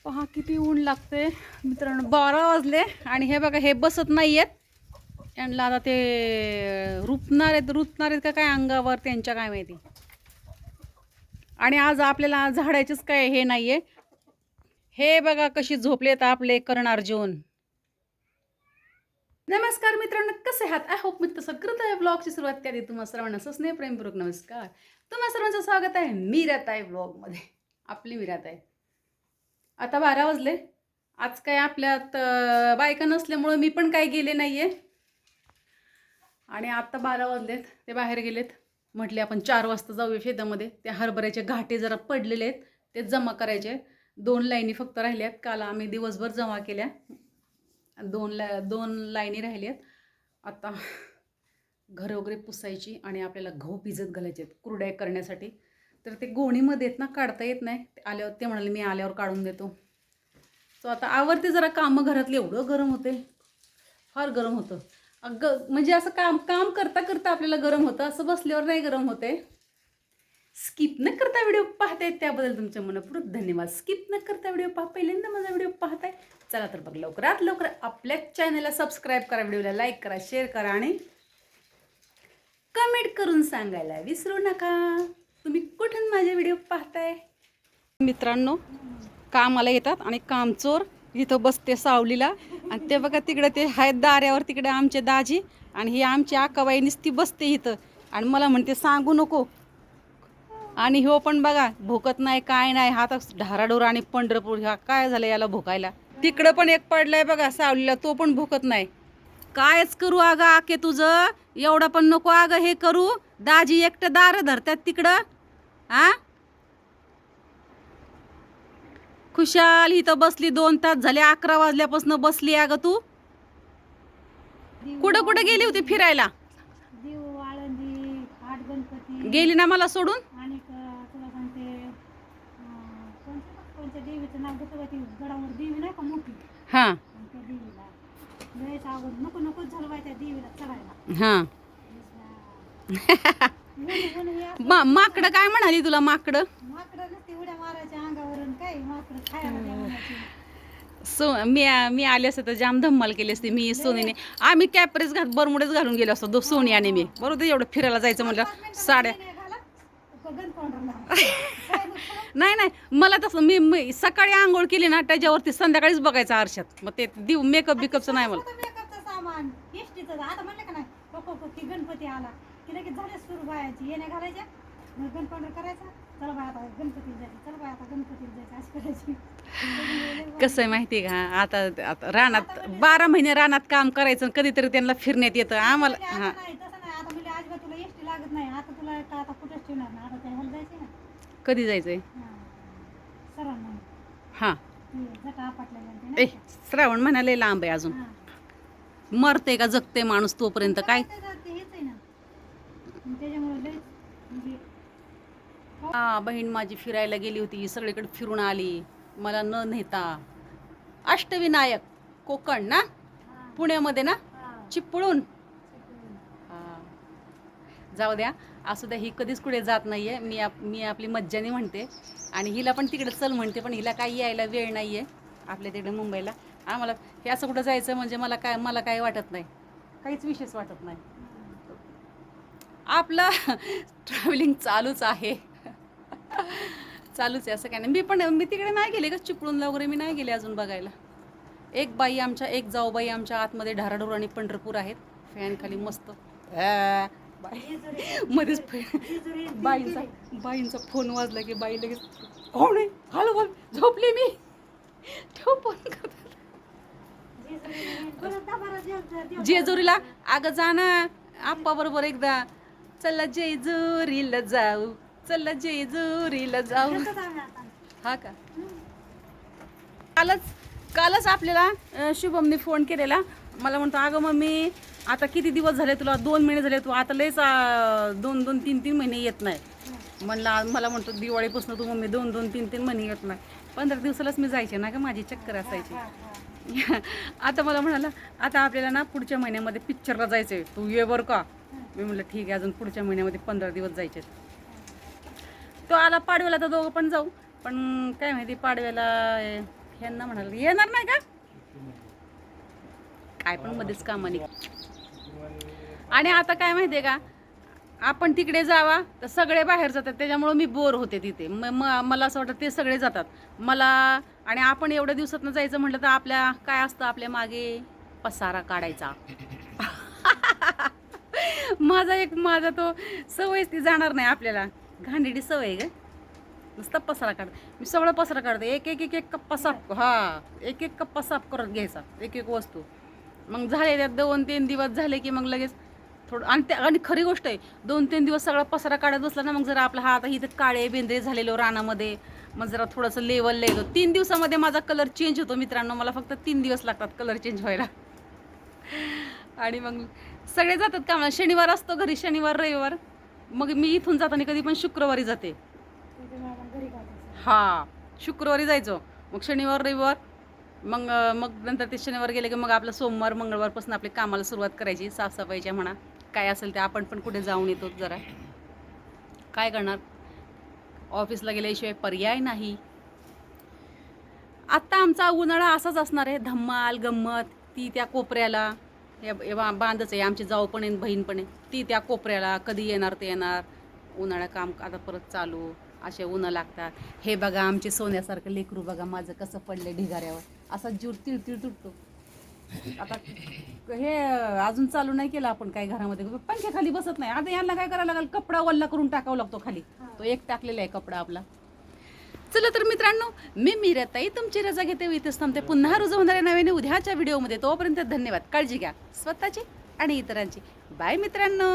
पहा किती ऊन लागते मित्रांनो. 12 वाजले आणि हे बघा हे बसत नाही आहेत. यांना आता ते रुतणार आहेत का काय अंगावर त्यांच्या काय माहिती. आणि आज आपल्याला झाडायचंच काय हे नाही आहे. हे बघा कशी झोपलेत आपले कर्ण अर्जुन. नमस्कार मित्रांनो, कसे आहात? आय होप मित्र सगळं आहे. ब्लॉगची सुरुवात कधी तुम्हा सर्वांना सस्ने प्रेमपूर्वक नमस्कार. तुम्हा सर्वांचं स्वागत आहे मीराताई ब्लॉगमध्ये. आपली मीराताई. आता 12 वाजले. आज काय आपल्यात बायका नसल्यामुळं मी पण काही गेले नाही आहे. आणि आत्ता 12 वाजलेत, ते बाहेर गेलेत. म्हटले आपण 4 वाजता जाऊया शेतामध्ये. ते हरभऱ्याचे घाटे जरा पडलेले आहेत, ते जमा करायचे. 2 लाईनी फक्त राहिल्यात. काल आम्ही दिवसभर जमा केल्या. 2 लाईनी राहिल्यात. आता घर वगैरे पुसायची आणि आपल्याला गहू भिजत घालायचे आहेत कुरड्या करण्यासाठी. तर ते गोणीमध्ये आहेत ना, काढता येत नाही. आल्यावर ते म्हणाले मी आल्यावर काढून देतो. सो आता आवरते जरा कामं घरातले. एवढं गरम होते, फार गरम होतं. म्हणजे असं काम करता करता आपल्याला गरम होतं, असं बसल्यावर नाही गरम होते. स्किप न करता व्हिडिओ पाहताय त्याबद्दल तुमच्या मनपूर्वक धन्यवाद. स्किप न करता व्हिडिओ पहिल्यांदा माझा व्हिडिओ पाहताय. चला तर बघ लवकरात लवकर आपल्या चॅनलला सबस्क्राईब करा, व्हिडिओला लाईक करा, शेअर करा आणि कमेंट करून सांगायला विसरू नका तुम्ही कुठून माझे व्हिडिओ पाहताय. मित्रांनो, कामाला येतात आणि कामचोर इथं बसते सावलीला. आणि ते बघा तिकडे ते आहेत दाऱ्यावर, तिकडे आमचे दाजी आणि ही आमची आकाबाई नुसती बसते इथं आणि मला म्हणते सांगू नको. आणि हो पण बघा भोकत नाही काय नाही. हा तर ढाराडोरा आणि पंढरपूर ह्या काय झालं याला भोकायला. तिकडं पण एक पडलाय बघा सावलीला, तो पण भोकत नाही. कायच करू अगं आके तुझं, एवढं पण नको अगं हे करू. दाजी एकटं दार धरतात तिकडं. हा खुशाल इथं बसली, 2 तास झाले. 11 वाजल्यापासून बसली अगं तू. कुठं कुठं गेली होती फिरायला? गेली ना मला सोडून. हां हां माकडं काय म्हणाली तुला? माकडं मी आले असते तर जाम धम्माल केली असते मी सोनीने. आम्ही कॅपरेस बरमुडेच घालून गेलो असतो सोनी आणि मी. बरोबर एवढं फिरायला जायचं म्हटलं साड्या. नाही नाही, मला तसं मी सकाळी आंघोळ केली ना त्याच्यावरती संध्याकाळीच बघायचं आरशात. मग ते मेकअप बिकअपचं नाही मला. गणपती आला की लगेच झाले सुरू व्हायची येण्या घालायच्या, गणपती करायचा. चला बाय आता गणपती जायचं, चला बाय आता गणपती जायचं अशी करायची. कसं आहे माहिती आहे का, आता रानात 12 महिने रानात काम करायचं, कधीतरी त्यांना फिरण्यात येतं आम्हाला. हां तसं नाही. आता म्हणजे अजिबात तुला एसटी लागत नाही. आता तुला आता कुठेच ठेवणार ना. आता त्या ह्याला जायचंय ना. कधी जायचंय? सरांना. हां जटा आपटल्या. श्रावण महिना लांब आहे अजून. मरते का जगते माणूस तोपर्यंत काय. हा बहीण माझी फिरायला गेली होती, सगळीकडे फिरून आली. मला न नेता. अष्टविनायक कोकण ना, पुण्यामध्ये ना, चिपळूण. हा जाऊ द्या, असू द्या. ही कधीच कुठे जात नाहीये. मी आपली मज्जाने म्हणते आणि हिला पण तिकडे चल म्हणते, पण हिला काही यायला वेळ नाहीये आपल्या तिकडे मुंबईला. आम्हाला हे असं कुठं जायचं म्हणजे मला काय वाटत नाही, काहीच विशेष वाटत नाही. आपलं ट्रॅव्हलिंग चालूच आहे. चालूच आहे, असं काय नाही. मी तिकडे नाही गेले का चिपळूणला वगैरे मी नाही गेले अजून बघायला. एक जाऊबाई आमच्या आतमध्ये ढाराडोर आणि पंढरपूर आहेत. फॅन खाली मस्त मध्येच बाईंचा फोन वाजला की बाई लगेच कोण आहे, हॅलो बोल, झोपले मी, ठेव फोन करतात. जेजुरीला अगं जा ना आप्पा बरोबर एकदा. चला जेजुरीला जाऊ, चला जेजुरीला जाऊ. हा का, कालच आपल्याला शुभमने फोन केलेला. मला म्हणतो अगं मम्मी आता किती दिवस झाले तुला, 2 महिने झाले, तू आता लयच 2-3 महिने येत नाही. मला म्हणतो दिवाळीपासून तू मम्मी 2-3 महिने येत नाही. 15 दिवसालाच मी जायचे ना का, माझी चक्कर असायची. आता मला म्हणाला आता आपल्याला ना पुढच्या महिन्यामध्ये पिक्चरला जायचं आहे, तू ये बरं का. मी म्हटलं ठीक आहे, अजून पुढच्या महिन्यामध्ये 15 दिवस जायचे. तो आला पाडव्याला तर दोघं पण जाऊ. पण काय माहिती पाडव्याला ह्यांना म्हणाल येणार नाही का काय पण मध्येच कामाने. आणि आता काय माहितीये का आपण तिकडे जावा तर सगळे बाहेर जातात त्याच्यामुळं मी बोर होते तिथे. मला असं वाटतं ते सगळे जातात मला. आणि आपण एवढ्या दिवसातनं जायचं म्हटलं तर आपल्या काय असतं आपल्या मागे पसारा काढायचा. माझा तो सवयच ती जाणार नाही आपल्याला. घाणेरडी सवय ग नुसतं पसारा काढ. मी सगळं पसारा काढते एक एक एक एक कप्पा साफ. हा एक एक कप्पा साफ करत घ्यायचा एक एक वस्तू. मग झाले त्यात 2-3 दिवस झाले की मग लगेच थोडं. आणि खरी गोष्ट आहे 2-3 दिवस सगळा पसारा काढत बसला ना मग जरा आपला हात इथं काळे बेंद्रे झालेलो रानामध्ये मग जरा थोडंसं लेवल येतो. 3 दिवसामध्ये माझा कलर चेंज होतो मित्रांनो. मला फक्त 3 दिवस लागतात कलर चेंज व्हायला. आणि मग सगळे जातात कामाला. शनिवार असतो घरी शनिवार रविवार. मग मी इथून जाताना कधी पण शुक्रवारी जाते. हा शुक्रवारी जायचो मग शनिवार रविवार मग मग नंतर ते शनिवार गेले की मग आपलं सोमवार मंगळवारपासून आपल्या कामाला सुरुवात करायची. साफसफाईच्या म्हणा काय असेल ते आपण पण कुठे जाऊन येतो जरा. काय करणार ऑफिसला गेल्याशिवाय पर्याय नाही. आत्ता आमचा उन्हाळा असाच असणार आहे धम्माल गंमत. ती त्या कोपऱ्याला बांधच आहे आमची जाऊ पण आहे बहीण पण आहे. ती त्या कोपऱ्याला कधी येणार ते येणार. उन्हाळा काम आता परत चालू असे उन्हा लागतात. हे बघा आमचे सोन्यासारखं लेकरू बघा माझं कसं पडलं ढिगाऱ्यावर. असा जीव तिळतिळ तुटतो. आता हे अजून चालू नाही केलं आपण काय घरामध्ये पंख्याखाली बसत नाही. आता यांना काय करायला लागेल कपडा वल्ला करून टाकावा लागतो खाली. तो एक टाकलेला आहे कपडा आपला. चला तर मित्रांनो मी मीराताई तुमची रजा घेते इथेच थांबते. पुन्हा रुजू होणाऱ्या नव्याने उद्याच्या व्हिडिओमध्ये. तोपर्यंत धन्यवाद. काळजी घ्या स्वतःची आणि इतरांची. बाय मित्रांनो.